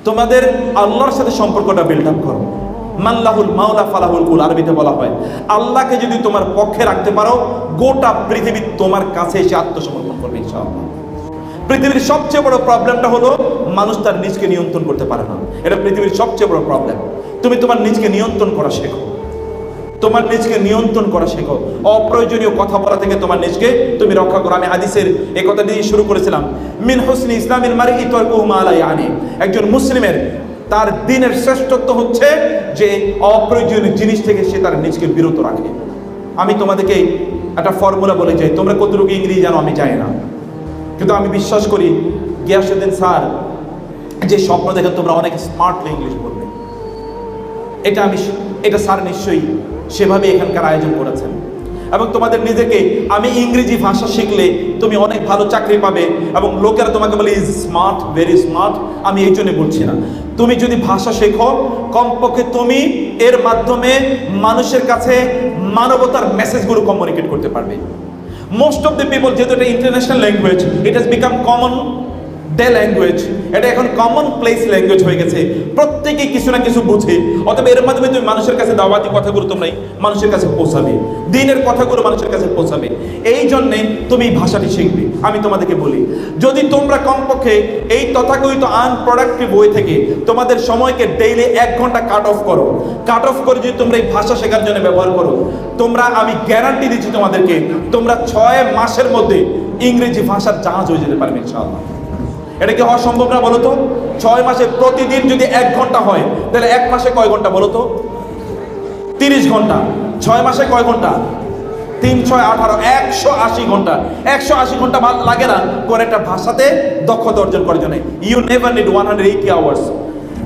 তোমাদের আল্লাহর সাথে সম্পর্কটা বিল্ড আপ করো। মাল্লাহুল মাওলা ফালাহুল কুল, আরবিতে বলা হয় আল্লাহকে যদি তোমার পক্ষে রাখতে পারো, গোটা পৃথিবী তোমার কাছে এসে আত্মসমর্পণ করবে ইনশাআল্লাহ। পৃথিবীর সবচেয়ে বড় প্রবলেমটা হলো মানুষ তার নিজকে নিয়ন্ত্রণ করতে পারে না। এটা পৃথিবীর সবচেয়ে বড় প্রবলেম। তুমি তোমার নিজকে নিয়ন্ত্রণ করা শেখো, তোমার নিজকে নিয়ন্ত্রণ করা শেখো। অপ্রয়োজনীয় কথা বলা থেকে তোমার নিজকে তুমি রক্ষা করো। আমি হাদিসের এই কথা দিয়ে শুরু করেছিলাম, মিন হুসনি ইসলামিল মারই তারকুহু মা লা ইয়ানি। একজন মুসলিমের তার দ্বীনের শ্রেষ্ঠত্ব হচ্ছে যে অপ্রয়োজনীয় জিনিস থেকে সে তার নিজকে বিরত রাখে। আমি তোমাদেরকে একটা ফর্মুলা বলে যাই, তোমরা কতটুকু ইংরেজি জানো আমি জানি না, কিন্তু আমি বিশ্বাস করি গিয়াসউদ্দিন স্যার যে স্বপ্ন দেখেন তোমরা অনেক স্মার্টলি ইংলিশ বলবে, এটা স্যার নিশ্চয়ই সেভাবে এখানকার আয়োজন করেছেন। এবং তোমাদের নিজেকে, আমি ইংরেজি ভাষা শিখলে তুমি অনেক ভালো চাকরি পাবে এবং লোকেরা তোমাকে বলে ইজ স্মার্ট, ভেরি স্মার্ট, আমি এই জন্য বলছি না। তুমি যদি ভাষা শেখো, কমপক্ষে তুমি এর মাধ্যমে মানুষের কাছে মানবতার মেসেজগুলো কমিউনিকেট করতে পারবে। মোস্ট অফ দ্য পিপল, যেহেতু এটা international language, it has become common day language, এটা এখন কমন প্লেস ল্যাঙ্গুয়েজ হয়ে গেছে, প্রত্যেকেই কিছু না কিছু বুঝে। অতএব এর মাধ্যমে তুমি মানুষের কাছে দাওয়াতি কথাগুলো তোমরাই মানুষের কাছে পৌঁছাবে, দ্বীনের কথাগুলো মানুষের কাছে পৌঁছাবে। এই জন্যে তুমি ভাষাটি শিখবে। আমি তোমাদেরকে বলি, যদি তোমরা কমপক্ষে এই তথাকথিত আনপ্রোডাক্টিভ ওয়ে থেকে তোমাদের সময়কে ডেইলি 1 ঘন্টা কাট অফ করে যদি তোমরা এই ভাষা শেখার জন্য ব্যবহার করো, তোমরা, আমি গ্যারান্টি দিচ্ছি তোমাদেরকে, তোমরা 6 মাসের মধ্যে ইংরেজি ভাষার জাহাজ হয়ে যেতে পারবে ইনশাআল্লাহ। এটা কি হওয়া সম্ভব না বলো তো? 6 মাসে প্রতিদিন যদি 1 ঘন্টা হয়, তাহলে 1 মাসে কয় ঘন্টা বলো তো? 30 ঘন্টা। 6 মাসে কয় ঘন্টা? 3 6 18, 180 ঘন্টা। 180 ঘন্টা লাগে না কোন একটা ভাষাতে দক্ষতা অর্জন করার জন্য। You never need 180 hours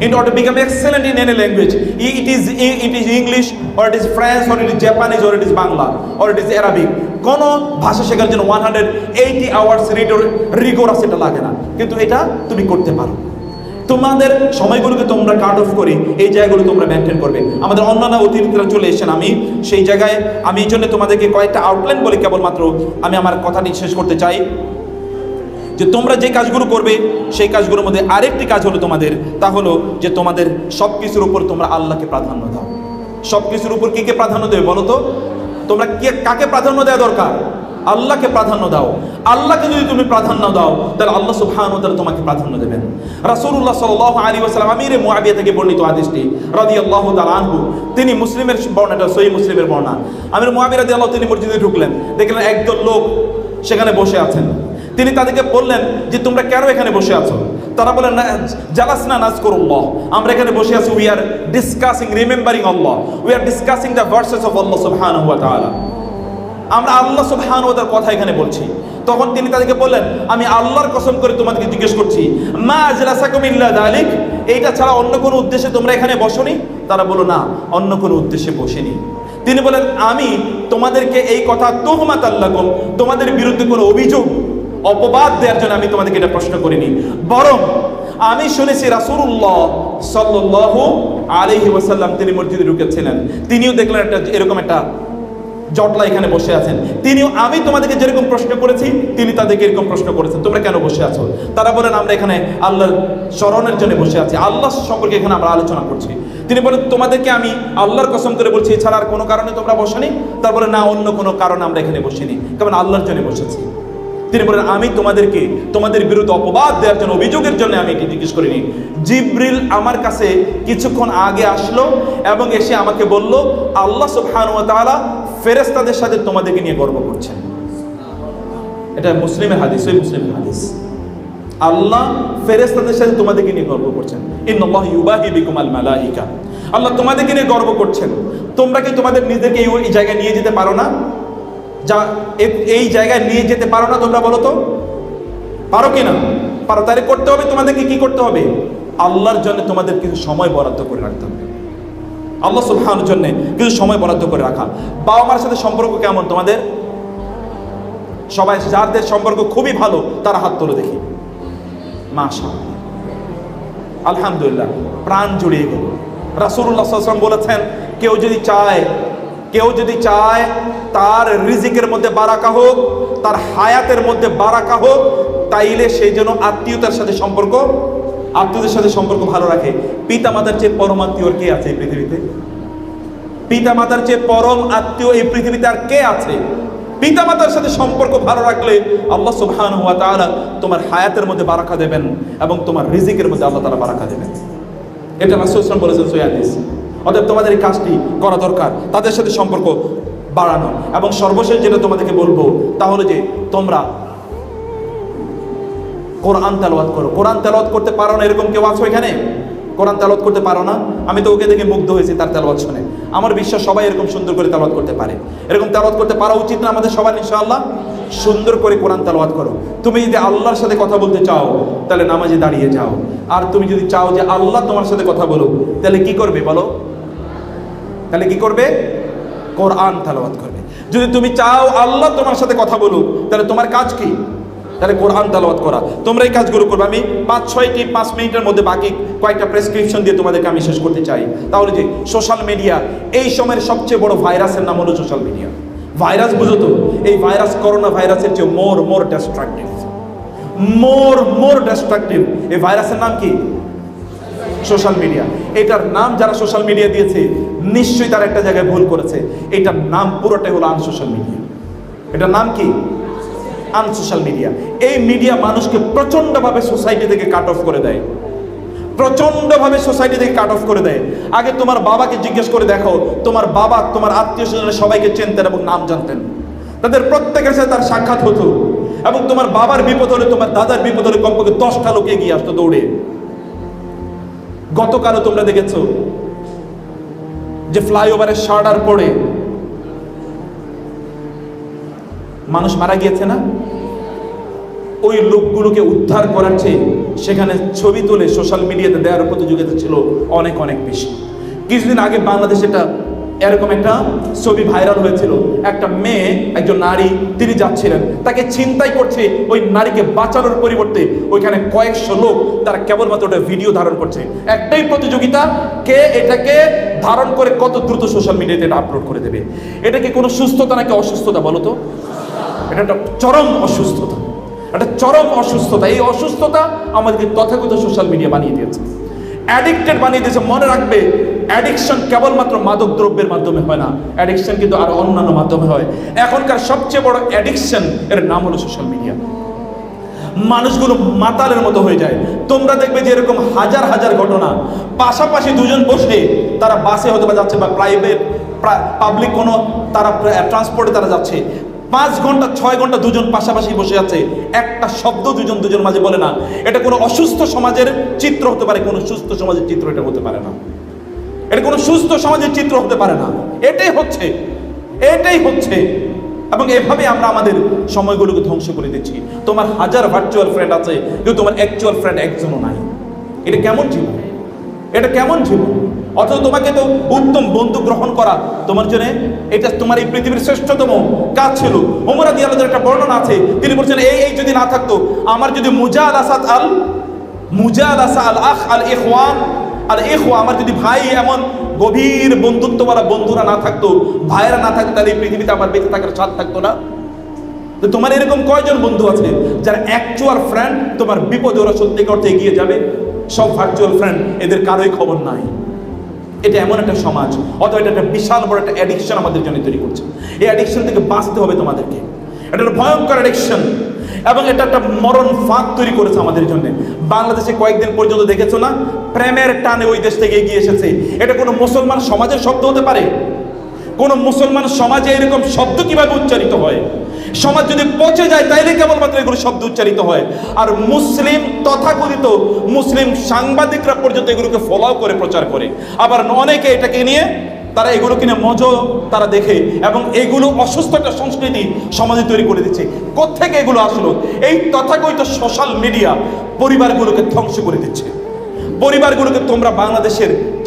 in order to become excellent in any language. It is English, or it is French, or it is Japanese, or it is Bangla, or it is Arabic. কোন ভাষা শেখার জন্য 180 hours rigorous এটা লাগে না, কিন্তু এটা তুমি করতে পারো। তোমাদের সময়গুলোকে তোমরা কাট অফ করে এই জায়গাগুলো তোমরা মেনটেন করবে। আমাদের অন্যান্য অতিথিরা চলে এসেছেন, আমি সেই জায়গায় আমি এই জন্য তোমাদেরকে কয়েকটা আউটলাইন বলে কেবলমাত্র আমি আমার কথাটি শেষ করতে চাই যে তোমরা যে কাজগুলো করবে সেই কাজগুলোর মধ্যে আরেকটি কাজ হলো তোমাদের, তা হলো যে তোমাদের সব কিছুর উপর তোমরা আল্লাহকে প্রাধান্য দাও। সব কিছুর উপর কে প্রাধান্য দেবে বলো তো? তোমরা কাকে প্রাধান্য দেওয়া দরকার? আল্লাহকে প্রাধান্য দাও। আল্লাহকে যদি তুমি প্রাধান্য দাও, তাহলে আল্লাহ সুবহানাহু ওয়া তাআলা তোমাকে প্রাধান্য দেবেন। রাসূলুল্লাহ সাল্লাল্লাহু আলাইহি ওয়াসাল্লাম, আমিরে মুআবিয়া থেকে বর্ণিত হাদিসটি রাদিয়াল্লাহু তাআলা আনহু, তিনি মুসলিমের বর্ণনাটা, সহিহ মুসলিমের বর্ণনা। আমির মুআবিয়া রাদিয়াল্লাহু, তিনি মসজিদে ঢুকলেন, দেখলেন একদল লোক সেখানে বসে আছেন। তিনি তাদেরকে বললেন যে তোমরা কেন এখানে বসে আছো? তারা বলেন, জালাসনা নাযকুরুল্লাহ, আমরা এখানে বসে আছি, we are discussing remembering Allah, we are discussing the verses of Allah সুবহানাহু ওয়া তাআলা। আমরা আল্লাহ সুবহানাহু ওয়া তাআলার কথা এখানে বলছি। তখন তিনি তাদেরকে বললেন, আমি আল্লাহর কসম করে তোমাদেরকে জিজ্ঞেস করছি, মা আজলাসাকুম ইল্লা যালিক, এইটা ছাড়া অন্য কোনো উদ্দেশ্যে তোমরা এখানে বসোনি? তারা বলল, না, অন্য কোনো উদ্দেশ্যে বসেনি। তিনি বলেন, আমি তোমাদেরকে এই কথা তুহমাতাল লাকুম, তোমাদের বিরুদ্ধে কোনো অভিযোগ অপবাদ দেওয়ার জন্য আমি তোমাদেরকে এটা প্রশ্ন করিনি, বরং আমি শুনেছি রাসূলুল্লাহ সাল্লাল্লাহু আলাইহি ওয়াসাল্লাম তিনি মসজিদে ঢুকেছিলেন, তিনিও দেখলেন একটা এরকম একটা জটলা এখানে বসে আছেন, তিনিও আমি তোমাদেরকে যেরকম প্রশ্ন করেছি তিনি তাদেরকে এরকম প্রশ্ন করেছেন, তোমরা কেন বসে আছো? তারা বলেন, আমরা এখানে আল্লাহর স্মরণের জন্য বসে আছি, আল্লাহ সম্পর্কে এখানে আমরা আলোচনা করছি। তিনি বলেন, তোমাদেরকে আমি আল্লাহর কসম করে বলছি, এছাড়া আর কোনো কারণে তোমরা বসোনি? তারপরে, না, অন্য কোনো কারণে আমরা এখানে বসিনি, কারণ আল্লাহর জন্য বসেছি। তিনি বলেন, আমি তোমাদেরকে তোমাদের বিরুদ্ধে অপবাদ দেওয়ার জন্য, অভিযোগের জন্য আমি এটি জিজ্ঞেস করিনি। জিবরিল আমার কাছে কিছুক্ষণ আগে আসলো এবং এসে আমাকে বলল, আল্লাহ সুবহানাহু ওয়া তাআলা ফেরেশতাদের সাথে তোমাদেরকে নিয়ে গর্ব করছেন। এটা মুসলিমের হাদিস, ওই মুসলিমের হাদিস। আল্লাহ ফেরেশতাদের সাথে তোমাদেরকে নিয়ে গর্ব করছেন। ইন্নাল্লাহু ইউবাহি বিকুমাল মালাইকা, আল্লাহ তোমাদেরকে নিয়ে গর্ব করছেন। তোমরা কি তোমাদের নিজেকে এই জায়গায় নিয়ে যেতে পারো না? যা এই জায়গায় নিয়ে যেতে পারো না? তোমরা বলো তো, পারো কি না? পারো। তাহলে করতে হবে, তোমাদেরকে কি করতে হবে? আল্লাহর জন্য তোমাদের কিছু সময় বরাদ্দ করে রাখতে হবে। আল্লাহ সুবহানাহুর জন্য কিছু সময় বরাদ্দ করে রাখা। বাবা মার সাথে সম্পর্ক কেমন তোমাদের? সবাই যাদের সম্পর্ক খুবই ভালো তারা হাত তোলো দেখি। মাশাআল্লাহ, আলহামদুলিল্লাহ, প্রাণ জুড়িয়ে গেল। রাসূলুল্লাহ সাল্লাল্লাহু আলাইহি ওয়াসাল্লাম বলেছেন, কেউ যদি চায় তার রিজিকের মধ্যে বারাকা হোক, তার হায়াতের মধ্যে বারাকা হোক, তাইলে সেই জন্য আত্মীয়তার সাথে সম্পর্ক আত্মীয়দের সাথে সম্পর্ক ভালো রাখে। পিতা মাতার চেয়ে পরম আত্মীয় কে আছে এই পৃথিবীতে? পিতা মাতার চেয়ে পরম আত্মীয় এই পৃথিবীতে আর কে আছে? পিতা মাতার সাথে সম্পর্ক ভালো রাখলে আল্লাহ সুবহানাহু ওয়া তাআলা তোমার হায়াতের মধ্যে বারাকা দেবেন এবং তোমার রিজিকের মধ্যে আল্লাহ তাআলা বারাকা দেবেন। এটা রাসূল সাল্লাল্লাহু আলাইহি ওয়াসাল্লাম বলেছেন সহিহ হাদিস। অতএব তোমাদের এই কাজটি করা দরকার, তাদের সাথে সম্পর্ক বাড়ানো। এবং সর্বশেষ যেটা তোমাদেরকে বলবো তা হলো যে তোমরা কোরআন তেলাওয়াত করো। কোরআন তেলাওয়াত করতে পারো না এরকম কেউ আছো এখানে? কোরআন তেলাওয়াত করতে পারো না? আমি তো ওকে দেখে মুগ্ধ হয়েছি তার তেলাওয়াত শুনে। আমার বিশ্বাস সবাই এরকম সুন্দর করে তেলাওয়াত করতে পারে। এরকম তেলাওয়াত করতে পারা উচিত না আমাদের সবার? ইনশাআল্লাহ সুন্দর করে কোরআন তেলাওয়াত করো। তুমি যদি আল্লাহর সাথে কথা বলতে চাও তাহলে নামাজে দাঁড়িয়ে যাও। আর তুমি যদি চাও যে আল্লাহ তোমার সাথে কথা বলো তাহলে কি করবে বলো? তাহলে কি করবে? কোরআন তেলাওয়াত করবে। যদি তুমি চাও আল্লাহ তোমার সাথে কথা বলুক তাহলে তোমার কাজ কি? তাহলে কোরআন তেলাওয়াত করা। তোমরা এই কাজগুলো করবে। আমি 5 মিনিটের মধ্যে বাকি কয়েকটা প্রেসক্রিপশন দিয়ে তোমাদেরকে আমি শেষ করতে চাই। তাহলে যে সোশ্যাল মিডিয়া, এই সময়ের সবচেয়ে বড় ভাইরাসের নাম হলো সোশ্যাল মিডিয়া। ভাইরাস বুঝো তো? এই ভাইরাস করোনা ভাইরাসের চেয়ে মোর ডিস্ট্রাকটিভ। এই ভাইরাসের নাম কি? Social media. এটার নাম যারা সোশ্যাল মিডিয়া দিয়েছে নিশ্চয়ই তারা একটা জায়গায় ভুল করেছে। এটার নাম পুরোটাই হলো আনসোশ্যাল মিডিয়া। এটার নাম কি? Unsocial media. এই মিডিয়া মানুষকে প্রচন্ডভাবে সোসাইটি থেকে কাট অফ করে দেয়, প্রচন্ডভাবে সোসাইটি থেকে কাট অফ করে দেয়। আগে তোমার বাবাকে জিজ্ঞেস করে দেখো, তোমার বাবা তোমার আত্মীয় স্বজনের সবাইকে চিনতেন এবং নাম জানতেন, তাদের প্রত্যেকের সাথে তার সাক্ষাৎ হতো। এবং তোমার বাবার বিপদ হলে, তোমার দাদার বিপদ হলে কমপক্ষে 10টা লোক এগিয়ে আসতো দৌড়ে। গতকালও তোমরা দেখেছো যে ফ্লাইওভারের শার্টার পড়ে মানুষ মারা গিয়েছে না? ওই লোকগুলোকে উদ্ধার করার চেয়ে সেখানে ছবি তুলে সোশ্যাল মিডিয়াতে দেওয়ার প্রতিযোগিতা ছিল অনেক বেশি। কিছুদিন আগে বাংলাদেশে এরকম একটা ছবি ভাইরাল হয়েছিল। একটা মেয়ে, একজন নারী, তিনি যাচ্ছিলেন, তাকে ছিনতাই করছে। ওই নারীকে বাঁচানোর পরিবর্তে ওইখানে কয়েকশো লোক তারা কেবলমাত্র ওটা ভিডিও ধারণ করছে। একটাই প্রতিযোগিতা, কে এটাকে ধারণ করে কত দ্রুত সোশ্যাল মিডিয়াতে এটা আপলোড করে দেবে। এটা কি কোনো সুস্থতা নাকি অসুস্থতা বলো তো? এটা একটা চরম অসুস্থতা, একটা চরম অসুস্থতা। এই অসুস্থতা আমাদেরকে তথাকথিত সোশ্যাল মিডিয়া বানিয়ে দিয়েছে, অ্যাডিক্টেড বানিয়ে দিয়েছে। মনে রাখবে, অ্যাডিকশন কেবলমাত্র মাদক দ্রব্যের মাধ্যমে হয় না, অ্যাডিকশন কিন্তু আরো অন্যান্য মাধ্যমে হয়। এখনকার সবচেয়ে বড় অ্যাডিকশন এর নাম হলো সোশ্যাল মিডিয়া। মানুষগুলো মাতালের মতো হয়ে যায়। তোমরা দেখবে যে এরকম হাজার হাজার ঘটনা, পাশাপাশি দুজন বসে তারা বাসে হতে যাচ্ছে বা প্রাইভেট পাবলিক কোনো তারা ট্রান্সপোর্টে তারা যাচ্ছে, 5 ঘন্টা 6 ঘন্টা দুজন পাশাপাশি বসে আছে, একটা শব্দ দুজন মাঝে বলে না। এটা কোনো অসুস্থ সমাজের চিত্র হতে পারে, কোনো সুস্থ সমাজের চিত্র এটা হতে পারে না। এটা কোনো সুস্থ সমাজের চিত্র হতে পারে না। এটাই হচ্ছে। এবং এভাবে আমরা আমাদের সময়গুলোকে ধ্বংস করে দিচ্ছি। তোমার হাজার ভার্চুয়াল ফ্রেন্ড আছে, কিন্তু তোমার অ্যাকচুয়াল ফ্রেন্ড একজনও নাই। এটা কেমন জীবন? অথচ তোমাকে তো উত্তম বন্ধু গ্রহণ করা তোমার জন্য এটা তোমার এই পৃথিবীর শ্রেষ্ঠতম কাজ ছিল। ওমর রাদিয়াল্লাহু আনহু একটা বর্ণনা আছে, তিনি বলছেন এই যদি না থাকতো, আমার যদি মুজালাসা আল আখ আল ইখওয়া, আমার যদি ভাই এমন গভীর বন্ধুত্বওয়ালা বন্ধুরা না থাকতো, ভাইরা না থাকতো, তাহলে এই পৃথিবীতে আমার বেঁচে থাকার স্বাদ থাকতো না। তো তোমার এরকম কয়জন বন্ধু আছে যারা অ্যাকচুয়াল ফ্রেন্ড, তোমার বিপদে ওরা সত্যিকার অর্থে এগিয়ে যাবে? সব ভার্চুয়াল ফ্রেন্ড, এদের কারোই খবর নাই। এটা এমন একটা সমাজ, অথবা এটা একটা বিশাল বড় একটা অ্যাডিকশন আমাদের জন্য তৈরি করছে। এই অ্যাডিকশন থেকে বাঁচতে হবে তোমাদেরকে। এটা একটা ভয়ঙ্কর অ্যাডিকশন এবং এটা একটা মরণ ফাঁদ তৈরি করেছে আমাদের জন্য। বাংলাদেশে কয়েকদিন পর্যন্ত দেখেছো না, প্রেমের টানে ওই দেশ থেকে এগিয়ে এসেছে। এটা কোনো মুসলমান সমাজের শব্দ হতে পারে? কোন মুসলমান সমাজে এরকম শব্দ কিভাবে উচ্চারিত হয়? সমাজ যদি পচে যায় তাইলে কেবলমাত্র এগুলো শব্দ উচ্চারিত হয়। আর মুসলিম তথাকথিত মুসলিম সাংবাদিকরা পর্যন্ত এগুলোকে ফলো করে প্রচার করে। আবার অনেকে এটাকে নিয়ে তারা এগুলো কিনে মজা তারা দেখে, এবং এগুলো অসুস্থ একটা সংস্কৃতি সমাজে তৈরি করে দিচ্ছে। কোত্থেকে এগুলো আসলো? এই তথাকথিত সোশ্যাল মিডিয়া পরিবারগুলোকে ধ্বংস করে দিচ্ছে। পরিবারগুলোকে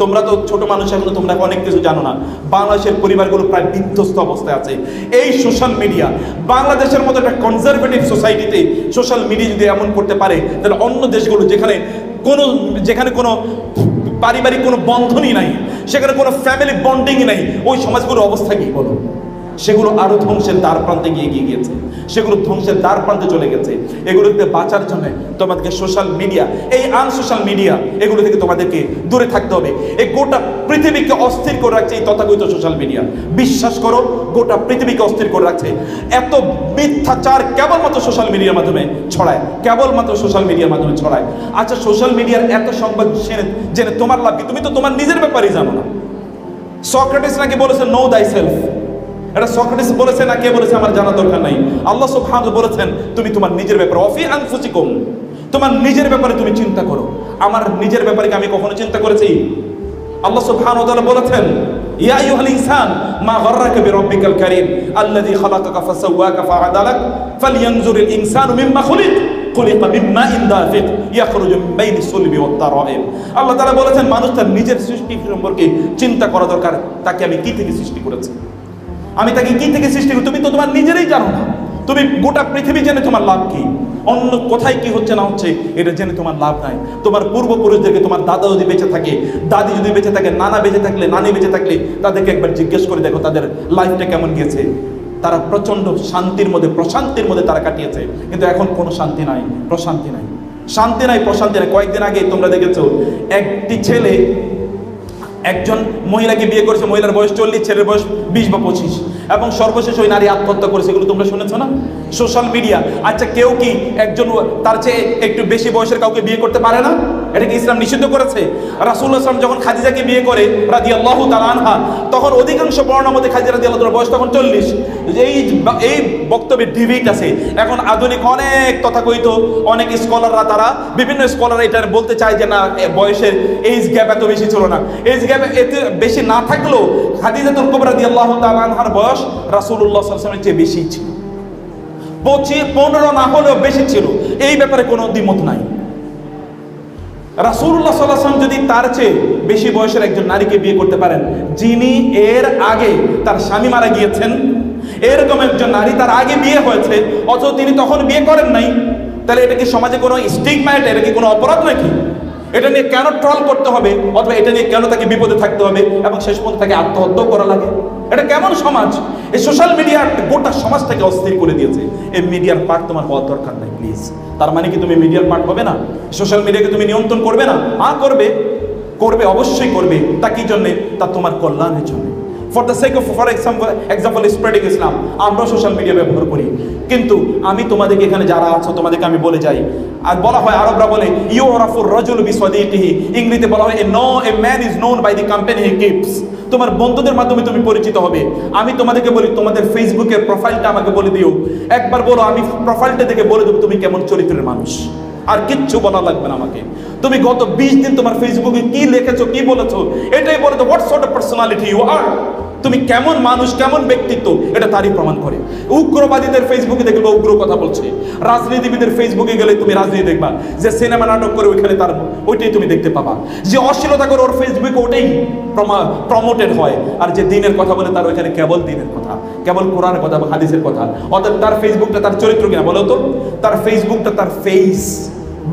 তোমরা তো ছোট মানুষ, এখনো তোমরা অনেক কিছু জানো না। বাংলাদেশের পরিবারগুলো প্রায় বিধ্বস্ত অবস্থায় আছে। এই সোশ্যাল মিডিয়া, বাংলাদেশের মতো একটা কনজারভেটিভ সোসাইটিতে সোশ্যাল মিডিয়া যদি এমন করতে পারে, তাহলে অন্য দেশগুলো যেখানে কোনো পারিবারিক কোনো বন্ধনই নাই, সেখানে কোনো ফ্যামিলি বন্ডিংই নাই, ওই সমাজগুলোর অবস্থা কি বলো? সেগুলো আরো ধ্বংসের দ্বার প্রান্তে গিয়ে গিয়েছে। সেগুলো ধ্বংসের দ্বার প্রান্তে চলে গেছে। এগুলো থেকে বাঁচার জন্য তোমাদেরকে সোশ্যাল মিডিয়া, এই আনসোশ্যাল মিডিয়া, এগুলো থেকে তোমাদেরকে দূরে থাকতে হবে। এই গোটা পৃথিবীকে অস্থির করে রাখছে এই তথাকথিত সোশ্যাল মিডিয়া। বিশ্বাস করো, গোটা পৃথিবীকে অস্থির করে রাখছে। এত মিথ্যাচার কেবলমাত্র সোশ্যাল মিডিয়ার মাধ্যমে ছড়ায়, কেবলমাত্র সোশ্যাল মিডিয়ার মাধ্যমে ছড়ায়। আচ্ছা, সোশ্যাল মিডিয়ার এত সংবাদ জেনে তোমার লাভ কি? তুমি তো তোমার নিজের ব্যাপারেই জানো না। সক্রেটিস নাকি বলেছে নো দাই সেলফ। এটা সক্রেটিস বলেছে না কে বলেছে আমার জানা দরকার নাই। আল্লাহ সুবহানাহু বলেছেন তুমি তোমার নিজের ব্যাপারে, অফি আনফুসিকুম, তোমার নিজের ব্যাপারে তুমি চিন্তা করো। আমার নিজের ব্যাপারে কি আমি কখনো চিন্তা করেছি? আল্লাহ সুবহানাহু ওয়া তাআলা বলেছেন ইয়া আইয়ুহাল ইনসান মা গাররাকা বিরাব্বিকাল কারীম আল্লাযী খালাকাকা ফাসাওয়াকা ফাআদালাক ফালইয়ানজুরিল ইনসানু মিম্মা খুলিক খুলিকা মিন মাইন দাফিক ইয়াখরুজু মিন বাইনিস সুলবি ওয়াত তারাইব। আল্লাহ তাআলা বলেছেন মানুষ তার নিজের সৃষ্টি সম্পর্কে চিন্তা করা দরকার। তাকে আমি কি থেকে সৃষ্টি করেছি, আমি তাকে কি থেকে সৃষ্টি করি? তুমি তো তোমার নিজেরই জানো না। তুমি গোটা পৃথিবী জেনে তোমার লাভ কি? অন্য কোথায় কি হচ্ছে না হচ্ছে এটা জেনে তোমার লাভ নাই। তোমার পূর্বপুরুষদেরকে, তোমার দাদা যদি বেঁচে থাকে, দাদি যদি বেঁচে থাকে, নানা বেঁচে থাকলে, নানি বেঁচে থাকলে তাদেরকে একবার জিজ্ঞেস করে দেখো তাদের লাইফটা কেমন গিয়েছে। তারা প্রচন্ড শান্তির মধ্যে, প্রশান্তির মধ্যে তারা কাটিয়েছে। কিন্তু এখন কোনো শান্তি নাই, প্রশান্তি নাই, শান্তি নাই, প্রশান্তি নাই। কয়েকদিন আগে তোমরা দেখেছো একটি ছেলে একজন মহিলাকে বিয়ে করেছে, মহিলার বয়স 40, ছেলের বয়স 20 বা 25, এবং সর্বশেষ ওই নারী আত্মহত্যা করেছে। এগুলো তোমরা শুনেছো না? Social media. আচ্ছা, কেউ কি একজন তার চেয়ে একটু বেশি বয়সের কাউকে বিয়ে করতে পারে না? এটা কি ইসলাম নিষিদ্ধ করেছে? রাসূলুল্লাহ সাল্লাল্লাহু আলাইহি ওয়াসাল্লাম যখন খাদিজাকে বিয়ে করে রাদিয়াল্লাহু তাআলা আনহা, তখন অধিকাংশ বর্ণনার মধ্যে খাদিজা রাদিয়াল্লাহু তাআলার বয়স তখন 40। এই বক্তব্যে ডিবেট আছে। এখন আধুনিক অনেক তথাকথিত অনেক স্কলাররা, তারা বিভিন্ন স্কলার এটা বলতে চায় যে না, বয়সের এইজ গ্যাপ এত বেশি ছিল না। এইজ গ্যাপ এত বেশি না থাকলেও খাদিজাতুল কুবরা রাদিয়াল্লাহু তাআলা আনহার বয়স রাসূলুল্লাহ সাল্লাল্লাহু আলাইহি ওয়াসাল্লামের চেয়ে বেশি ছিল। 15 না হলেও বেশি ছিল। এই ব্যাপারে কোনো দ্বিমত নাই। রাসূলুল্লাহ সাল্লাল্লাহু আলাইহি ওয়াসাল্লাম যদি তার চেয়ে বেশি বয়সের একজন নারীকে বিয়ে করতে পারেন, যিনি এর আগে তার স্বামী মারা গিয়েছেন, এরকম একজন নারী তার আগে বিয়ে হয়েছে অথচ তিনি তখন বিয়ে করেন নাই, তাহলে এটা কি সমাজে কোনো স্টিগমা? এটা কি কোনো অপরাধ নাকি? এটা নিয়ে কেন ট্রল করতে হবে, অথবা এটা নিয়ে কেন তাকে বিপদে থাকতে হবে এবং শেষ পর্যন্ত তাকে আত্মহত্যা করা লাগে? এটা কেমন সমাজ? এই সোশ্যাল মিডিয়া গোটা সমাজটাকে অস্থির করে দিয়েছে। এই মিডিয়ার পার্ট তোমার হওয়ার দরকার নাই প্লিজ। তার মানে কি তুমি মিডিয়ার পার্ট হবে না? সোশ্যাল মিডিয়াকে তুমি নিয়ন্ত্রণ করবে না? করবে, করবে, অবশ্যই করবে। তা কি জন্যে? তা তোমার কল্যাণের জন্য। For the sake of, for example spreading Islam, আমরা সোশ্যাল মিডিয়া ব্যবহার করি। কিন্তু আমি তোমাদেরকে এখানে যারা আছো তোমাদেরকে আমি বলে যাই, আর বলা হয়, আরবরা বলে ইউরাফুর রাজুল বিসওয়াদিতিহি, ইংরেজিতে বলা হয় a man is known by the company he keeps. তোমার বন্ধুদের মাধ্যমে তুমি পরিচিত হবে। আমি তোমাদেরকে বলি, তোমাদের ফেসবুকের প্রোফাইলটা আমাকে বলে দিও, একবার বলো, আমি প্রোফাইলটা দেখে বলে দেবো তুমি কেমন চরিত্রের মানুষ। আর কিচ্ছু বলা লাগবে না আমাকে। তুমি গত 20 দিন তোমার ফেসবুকে কি লিখেছো, কি বলেছো, এটাই বলে তো what sort of personality you are. তুমি কেমন মানুষ, কেমন ব্যক্তিত্ব, এটা তারই প্রমাণ করে। উগ্রবাদীদের ফেসবুকে দেখবে উগ্র কথা বলছে, রাজনীতিবিদের ফেসবুকে গেলে তুমি রাজনীতি দেখবা, যে সিনেমা নাটক করে ওইখানে তার ওইটাই তুমি দেখতে পাবা, যে অশ্লীলতা করে ওর ফেসবুকে ওটাই প্রমোটেড হয়, আর যে দিনের কথা বলে তার ওইখানে কেবল দিনের কথা, কেবল কোরআনের কথা বা হাদিসের কথা। অর্থাৎ তার ফেসবুকটা তার চরিত্র কিনা বলো তো? তার ফেসবুকটা তার ফেস,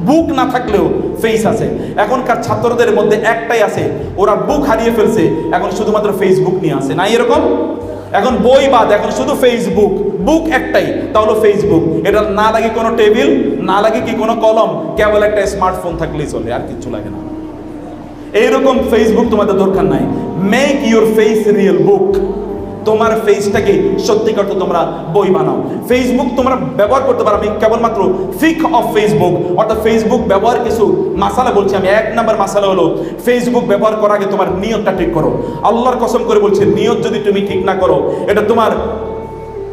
বুক না থাকলেও ফেস আছে। এখনকার ছাত্রদের মধ্যে একটাই আছে, ওরা বুক হারিয়ে ফেলছে, এখন শুধুমাত্র ফেসবুক নিয়ে আসে। নাই এরকম? এখন বই বাদ, এখন শুধু ফেসবুক। বুক একটাই, তা হলো ফেসবুক। এটা না লাগে কোনো টেবিল, না লাগে কি কোনো কলম, কেবল একটা স্মার্টফোন থাকলেই চলে, আর কিচ্ছু লাগে না। এইরকম ফেসবুক তোমাদের দরকার নাই। মেক ইউর ফেস রিয়েল বুক। তোমার ফেসটাকে সত্যিকার তো তোমরা বই বানাও। ফেসবুক তোমরা ব্যবহার করতে পারো। আমি কেবলমাত্র ফিক অফ ফেসবুক, অর্থাৎ ফেসবুক ব্যবহার কিছু মাসালা বলছি আমি। 1 নম্বর মাসালা হলো, ফেসবুক ব্যবহার করার আগে তোমার নিয়তটা ঠিক করো। আল্লাহর কসম করে বলছে, নিয়ত যদি তুমি ঠিক না করো, এটা তোমার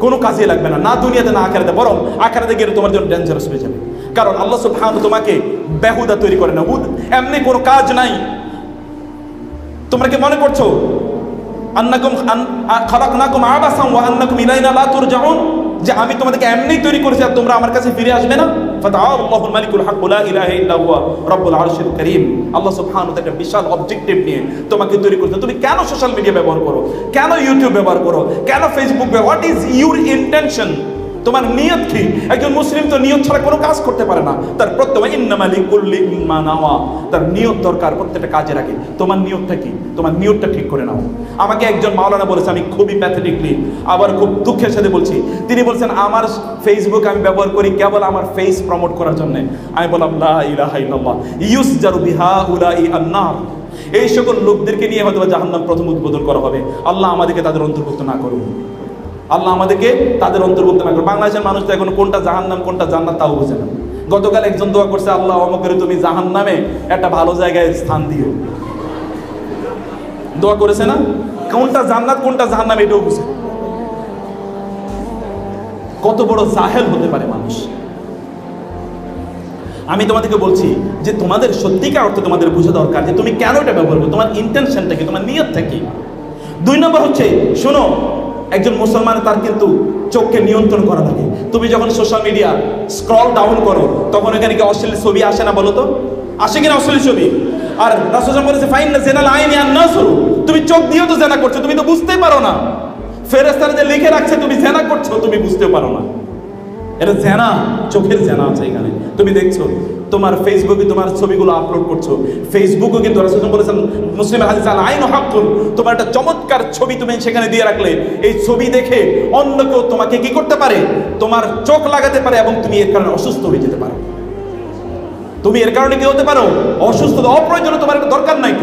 কোনো কাজে লাগবে না, না দুনিয়াতে না আখিরাতে, বরং আখিরাতে গিয়ে তোমার জন্য ডেঞ্জারাস হয়ে যাবে। কারণ আল্লাহ সুবহানাহু তোমাকে বেহুদা তৈরি করে না, এমনি কোনো কাজ নাই। তোমরা কি মনে করছো খালাকনাকুম আবাসান ওয়া আন্নাকুম ইলাইনা লা তুরজাউন, যে আমি তোমাদেরকে এমনি তৈরি করেছি আর তোমরা আমার কাছে ফিরে আসবে না? ফাতাআল্লাহুল মালিকুল হক লা ইলাহা ইল্লা হুয়া রব্বুল আরশিল কারীম। আল্লাহ সুবহানাহু ওয়া তাআলা একটা বিশাল অবজেক্টিভ নিয়ে তোমাকে তৈরি করেছে। তুমি কেন সোশ্যাল মিডিয়া ব্যবহার করো, কেন ইউটিউব ব্যবহার করো, কেন ফেসবুক ব্যবহার, হোয়াট ইজ ইউর ইন্টেনশন? তোমার নিয়ত কি? একজন মুসলিম তো নিয়ত ছাড়া কোনো কাজ করতে পারে না। তার প্রত্যেক ইন্নামা লিকুল্লি মা নাওয়া, তার নিয়ত দরকার প্রত্যেকটা কাজে রাখে। তোমার নিয়তটা কি? তোমার নিয়তটা ঠিক করে নাও। আমাকে একজন মাওলানা বলেছে, আমি খুবই প্যাথেটিকলি আবার খুব দুঃখের সাথে বলছি, তিনি বলছেন আমার ফেসবুক আমি ব্যবহার করি কেবল আমার ফেস প্রমোট করার জন্য। আমি বললাম লা ইলাহা ইল্লাল্লাহ ইউসজারু বিহা উলাই আন-নার, এই সকল লোকদেরকে নিয়ে হয়তো জাহান্নাম প্রথম উদ্বোধন করা হবে। আল্লাহ আমাদেরকে তাদের অন্তর্ভুক্ত না করুন, আল্লাহ আমাদেরকে তাদের অন্তর্ভুক্ত না করুন। বাংলাদেশের মানুষ তো এখন কোনটা জাহান্নাম কোনটা জান্নাত তাও বোঝে না। গতকাল একজন দোয়া করছে, আল্লাহ আমাকে তুমি জাহান্নামে একটা ভালো জায়গায় স্থান দিও। দোয়া করেছে না? কোনটা জান্নাত কোনটা জাহান্নাম এটাও বুঝে। কত বড় জাহেল হতে পারে মানুষ। আমি তোমাদেরকে বলছি যে তোমাদের সত্যিকার অর্থে তোমাদের বোঝা দরকার যে তুমি কেন এটা ব্যবহার করো, তোমার ইন্টেনশনটা কি, তোমার নিয়তটা কি। 2 নম্বর হচ্ছে, শোনো, একজন মুসলমান তার কিন্তু চোখকে নিয়ন্ত্রণ করা লাগে। তুমি যখন সোশ্যাল মিডিয়া স্ক্রল ডাউন করো তখন এখানে কি অশ্লীল ছবি আসে না? বলো তো, আসে কিনা অশ্লীল ছবি? আর রাসূল বলেছে ফাইন্না জিনাল আইনি আন-নাসরু, তুমি চোখ দিয়েও তো জেনা করছো, তুমি তো বুঝতেই পারো না। ফেরেশতারা যে লিখে রাখছে তুমি জেনা করছো, তুমি বুঝতেও পারো না। এটা জেনা, চোখের জেনা আছে এখানে। তুমি দেখছো তোমার ফেসবুকে তোমার ছবিগুলো আপলোড করছো, ফেসবুকও কিন্তু রাসূল বলেছেন মুসলিমের হাদিস আল আইনু হাক্কুন, তোমার একটা চমৎকার ছবি তুমি সেখানে দিয়ে রাখলে এই ছবি দেখে অন্য কেউ তোমাকে কি করতে পারে, তোমার চোখ লাগাতে পারে এবং তুমি এর কারণে অসুস্থ হয়ে যেতে পারো। তুমি এর কারণে কি হতে পারো? অসুস্থ। অপ্রয়োজনীয় তোমার একটা দরকার নাই।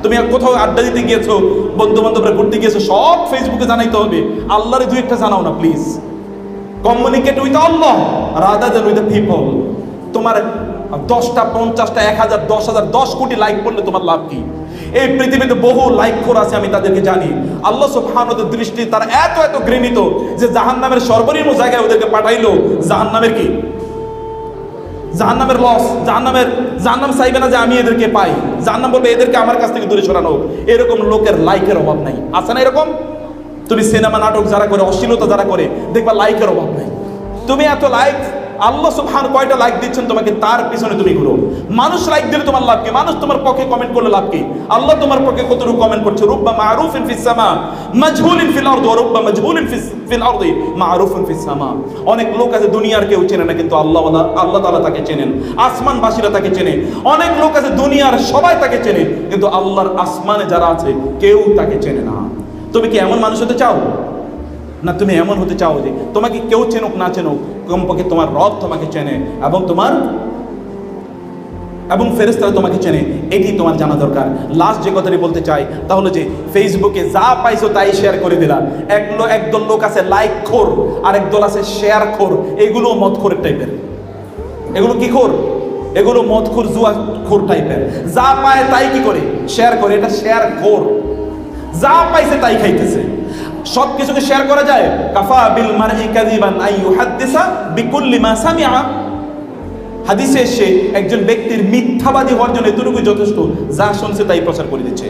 তুমি কোথাও আড্ডা দিতে গিয়েছো, বন্ধু বান্ধবরা ঘুরতে গিয়েছো, সব ফেসবুকে জানাইতে হবে? আল্লাহর 2-1টা জানাও না please. Communicate with Allah rather than with the people. তোমার 10টা 50টা 1000 10,000 10 কোটি লাইক করলে তোমার লাভ কি? এই পৃথিবীতে বহু লাইক খোর আছে, আমি তাদেরকে জানি। আল্লাহ সুবহানাহু ওয়া তাআলার দৃষ্টি তারা এত এত ঘৃণিত যে জাহান্নামের সর্বনিম্ন জায়গায় ওদেরকে পাঠাইলো। জাহান্নামের কি? জাহান্নামের লস, জাহান্নাম চাইবে না যে আমি এদেরকে পাই। জাহান্নাম বলবে এদেরকে আমার কাছ থেকে দূরে সরানো হোক। এরকম লোকের লাইকের অভাব নাই, আছে না এরকম? তুমি সিনেমা নাটক যারা করে, অশ্লীলতা যারা করে, দেখবা লাইকের অভাব নাই। তুমি এত লাইক, আল্লাহ সুবহানাহু কয়টা লাইক দিচ্ছেন তোমাকে, তার পিছনে তুমি ঘুরো। মানুষ লাইক দিলে তোমার লাভ কি? মানুষ তোমার পক্ষে কমেন্ট করলে লাভ কি? আল্লাহ তোমার পক্ষে কতটুকু কমেন্ট করছে? রুব্বা মারুফিন ফিস সামা মাজহুলিন ফিল আরদ ওয়া রুব্বা মাজহুলিন ফিল আরদি মারুফুন ফিস সামা। অনেক লোক আছে দুনিয়ার কেউ চেনে না, কিন্তু আল্লাহ তাআলা তাকে চেনেন, আসমানবাসীরা তাকে চেনে। অনেক লোক আছে দুনিয়ার সবাই তাকে চেনে, কিন্তু আল্লাহর আসমানে যারা আছে কেউ তাকে চেনে না। তুমি কি এমন মানুষ হতে চাও? না তুমি এমন হতে চাও যে তোমাকে কেউ চেনুক না চেনুক, কমপক্ষে তোমার রব তোমাকে চেনে এবং ফেরেশতারা তোমাকে চেনে, এটি তোমার জানা দরকার। লাস্ট যে কথাটি বলতে চাই তা হলো যে ফেসবুকে যা পাইছো তাই শেয়ার করে দিলা। একদল লোক আছে লাইক খোর, আর একদল আছে শেয়ার খোর। এগুলো মদখোরের টাইপের। এগুলো কি খোর? এগুলো মদখোর, জুয়া খোর টাইপের। যা পায় তাই কি করে? শেয়ার করে। এটা শেয়ার খোর, যা পাইছে তাই খাইতেছে। সব কিছুকে শেয়ার করা যায়? কাফা বিল মারই কাযিবান আই ইউহাদ্দিসা বিকুল্লি মা সামিআ। হাদিসে এসে একজন ব্যক্তির মিথ্যাবাদী হওয়ার জন্য এতটুকু যথেষ্ট, যা শুনছে তাই প্রচার করে দিচ্ছে।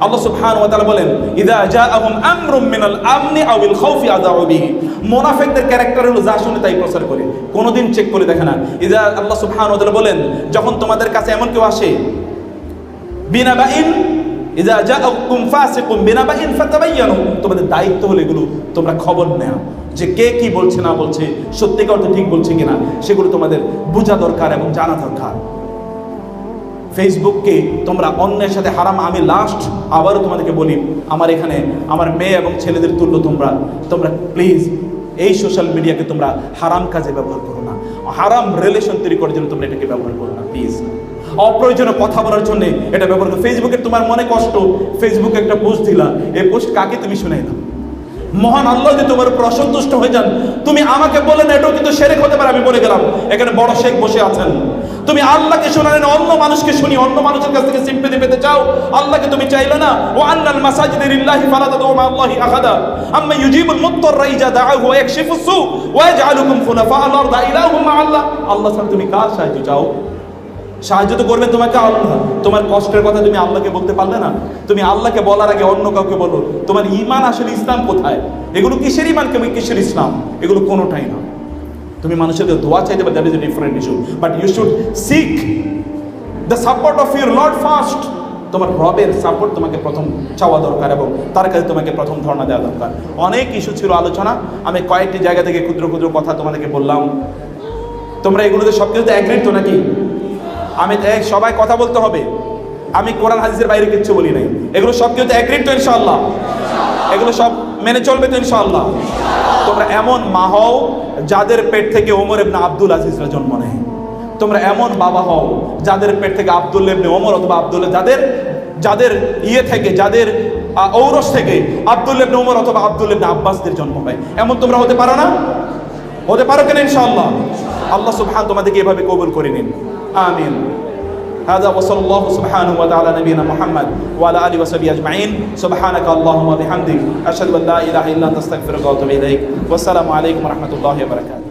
আল্লাহ সুবহানাহু ওয়া তাআলা বলেন ইযা জাআহুম আমরুম মিনাল আমনি আওয়াল খাউফি আযাউ বিহি। মুনাফিকদের ক্যারেক্টার হলো যা শুনে তাই প্রচার করে, কোনোদিন চেক করে দেখে না। ইযা আল্লাহ সুবহানাহু ওয়া তাআলা বলেন যখন তোমাদের কাছে এমন কেউ আসে, বিনাবাইন ইযা জাআকুম ফাসিকুম বিনাবাইন ফাতাবায়ানু, তোমাদের দায়িত্ব হলো এগুলো তোমরা খবর নেওয়া, যে কে কি বলছে না বলছে, সত্যিকার অর্থে ঠিক বলছে কিনা, সেগুলো তোমাদের বোঝা দরকার এবং জানা দরকার। ফেসবুককে তোমরা অন্যের সাথে হারাম, আমি লাস্ট আবারও তোমাদেরকে বলি, আমার এখানে আমার মেয়ে এবং ছেলেদের তুল্য তোমরা প্লিজ এই সোশ্যাল মিডিয়াকে তোমরা হারাম কাজে ব্যবহার করো না, হারাম রিলেশন তৈরি করার জন্য তোমরা এটাকে ব্যবহার করো না প্লিজ। অপ্রয়োজনীয় কথা বলার জন্য এটা ব্যবহার করো। ফেসবুকে তোমার মনে কষ্ট, ফেসবুকে একটা পোস্ট দিলা, এই পোস্ট কাকে তুমি শুনাই না? মহান আল্লাহ যে তোমার উপর অসন্তুষ্ট হয়ে যান। তুমি আমাকে বলে না, এটাও কিন্তু শিরক হতে পারে। আমি বলে গেলাম, এখানে বড় শেখ বসে আছেন। তুমি আল্লাহকে শোনালেন, অন্য মানুষকে শুনি, অন্য মানুষের কাছ থেকে সিম্পেথি পেতে চাও, আল্লাহকে তুমি চাইলে না। ওয়া আন্নাল মাসাজিদা লিল্লাহি ফালা তাদউ মা আল্লাহি আহাদা আম্মা ইউজিবুল মুত্তাররা ইযা দাআহু ওয়া ইয়াকশিফুস সু ওয়া ইয়াজআলুকুম খুলাফা আল আরদ ইলাহুম মা আল্লাহ। আল্লাহ ছাড়া তুমি কার সাহায্য চাও? সাহায্য তো করবে তোমাকে আল্লাহ। তোমার কষ্টের কথা তুমি আল্লাহকে বলতে পারলে না? তুমি আল্লাহকে বলার আগে অন্য কাউকে বলো। তোমার ঈমান আসলে ইসলাম কোথায়? এগুলো কিসের ঈমান, কিসের ইসলাম? এগুলো কোনোটাই না। তুমি মানুষের দোয়া চাইতে পারো, that is a different issue, but you should seek the support of your lord first. তোমার রবের সাপোর্ট তোমাকে প্রথম চাওয়া দরকার এবং তার কাছে তোমাকে প্রথম ধারণা দেওয়া দরকার। অনেক ইস্যু ছিল আলোচনা, আমি কয়েকটি জায়গা থেকে ক্ষুদ্র ক্ষুদ্র কথা তোমাদেরকে বললাম। তোমরা এগুলোতে সব কিছুতে অ্যাগ্রিড তো নাকি? আমি সবাই কথা বলতে হবে, আমি কোরআন হাদিসের বাইরে কিচ্ছু বলি নাই। এগুলো সব কিছুতে অ্যাগ্রিড তো ইনশাআল্লাহ? এগুলো সব মেনে চলবে তো ইনশাআল্লাহ? তোমরা এমন মা হও যাদের পেট থেকে ওমর ইবনে আব্দুল আজিজরা জন্ম নেয়। তোমরা এমন বাবা হও যাদের পেট থেকে আব্দুল্লাহ ইবনে ওমর অথবা আব্দুল্লাহ যাদের থেকে যাদের ঔরস থেকে আব্দুল্লাহ ইবনে ওমর অথবা আব্দুল্লাহ ইবনে আব্বাসদের জন্ম হয়। এমন তোমরা হতে পারো না? হতে পারো কেন ইনশাআল্লাহ? আল্লাহ সুবহান তোমাদেরকে এভাবে কবুল করে নিন, আমিন। هذا وصلى الله سبحانه وتعالى نبينا محمد وعلى اله وصحبه اجمعين سبحانك اللهم وبحمدك اشهد ان لا اله الا انت استغفرك واتوب اليك والسلام عليكم ورحمه الله وبركاته.